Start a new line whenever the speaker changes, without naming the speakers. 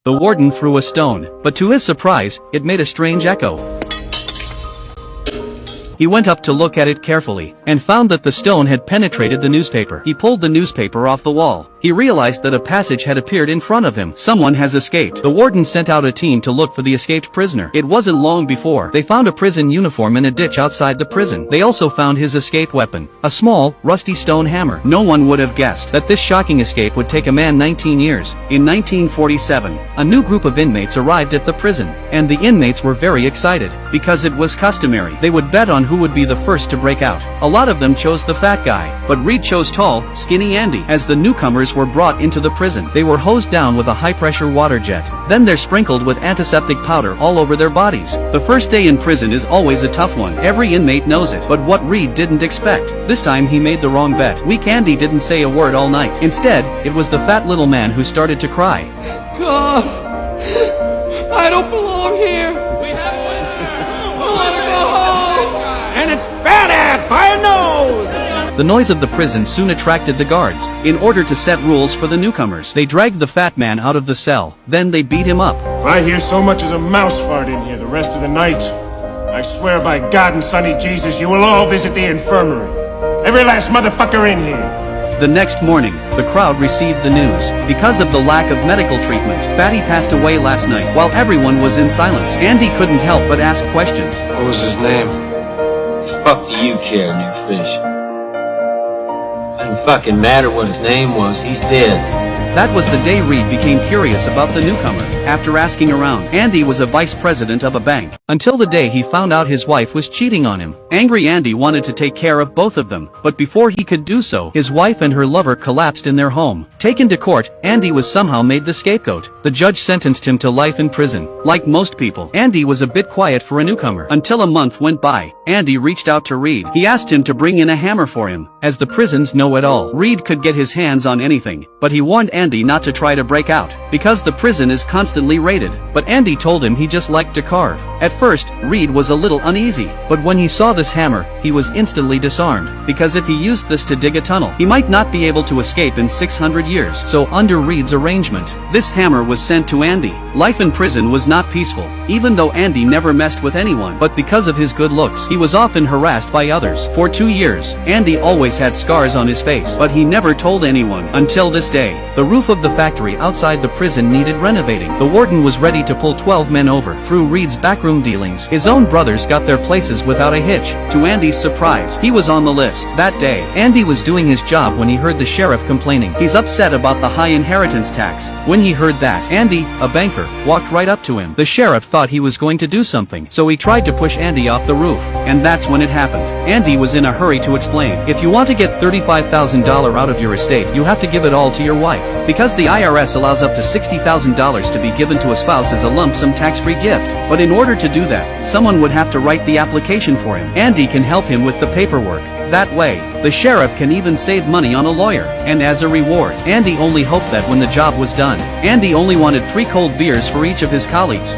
The warden threw a stone, but to his surprise, it made a strange echo. He went up to look at it carefully, and found that the stone had penetrated the newspaper. He pulled the newspaper off the wall. He realized that a passage had appeared in front of him. Someone has escaped. The warden sent out a team to look for the escaped prisoner. It wasn't long before they found a prison uniform in a ditch outside the prison. They also found his escape weapon, a small, rusty stone hammer. No one would have guessed that this shocking escape would take a man 19 years. In 1947, a new group of inmates arrived at the prison, and the inmates were very excited, because it was customary. They would bet on who would be the first to break out. A lot of them chose the fat guy, but Reed chose tall, skinny Andy. As the newcomers were brought into the prison, they were hosed down with a high-pressure water jet. Then they're sprinkled with antiseptic powder all over their bodies. The first day in prison is always a tough one. Every inmate knows it. But what Reed didn't expect, this time he made the wrong bet. Weak Andy didn't say a word all night. Instead, it was the fat little man who started to cry.
God, I don't belong here.
We have a winner!
I want to go home.
And it's badass by a nose!
The noise of the prison soon attracted the guards. In order to set rules for the newcomers, they dragged the fat man out of the cell. Then they beat him up.
If I hear so much as a mouse fart in here the rest of the night, I swear by God and Sonny Jesus, you will all visit the infirmary. Every last motherfucker in here.
The next morning, the crowd received the news. Because of the lack of medical treatment, Fatty passed away last night. While everyone was in silence, Andy couldn't help but ask questions.
What was his name?
Fuck do you care, new fish? Doesn't fucking matter what his name was, he's dead.
That was the day Reed became curious about the newcomer. After asking around, Andy was a vice president of a bank, until the day he found out his wife was cheating on him. Angry Andy wanted to take care of both of them, but before he could do so, his wife and her lover collapsed in their home. Taken to court, Andy was somehow made the scapegoat. The judge sentenced him to life in prison. Like most people, Andy was a bit quiet for a newcomer. Until a month went by, Andy reached out to Reed. He asked him to bring in a hammer for him. As the prisons know it all, Reed could get his hands on anything, but he warned Andy not to try to break out, because the prison is constantly raided. But Andy told him he just liked to carve. At first, Reed was a little uneasy, but when he saw this hammer, he was instantly disarmed, because if he used this to dig a tunnel, he might not be able to escape in 600 years. So under Reed's arrangement, this hammer was sent to Andy. Life in prison was not peaceful, even though Andy never messed with anyone, but because of his good looks, he was often harassed by others. For 2 years, Andy always had scars on his face, but he never told anyone, until this day. The roof of the factory outside the prison needed renovating. The warden was ready to pull 12 men over. Through Reed's backroom dealings, his own brothers got their places without a hitch. To Andy's surprise, he was on the list. That day, Andy was doing his job when he heard the sheriff complaining. He's upset about the high inheritance tax. When he heard that, Andy, a banker, walked right up to him. The sheriff thought he was going to do something, so he tried to push Andy off the roof. And that's when it happened. Andy was in a hurry to explain. If you want to get $35,000 out of your estate, you have to give it all to your wife. Because the IRS allows up to $60,000 to be given to a spouse as a lump sum tax-free gift. But in order to do that, someone would have to write the application for him. Andy can help him with the paperwork. That way, the sheriff can even save money on a lawyer. And as a reward, Andy only hoped that when the job was done, Andy only wanted 3 cold beers for each of his colleagues.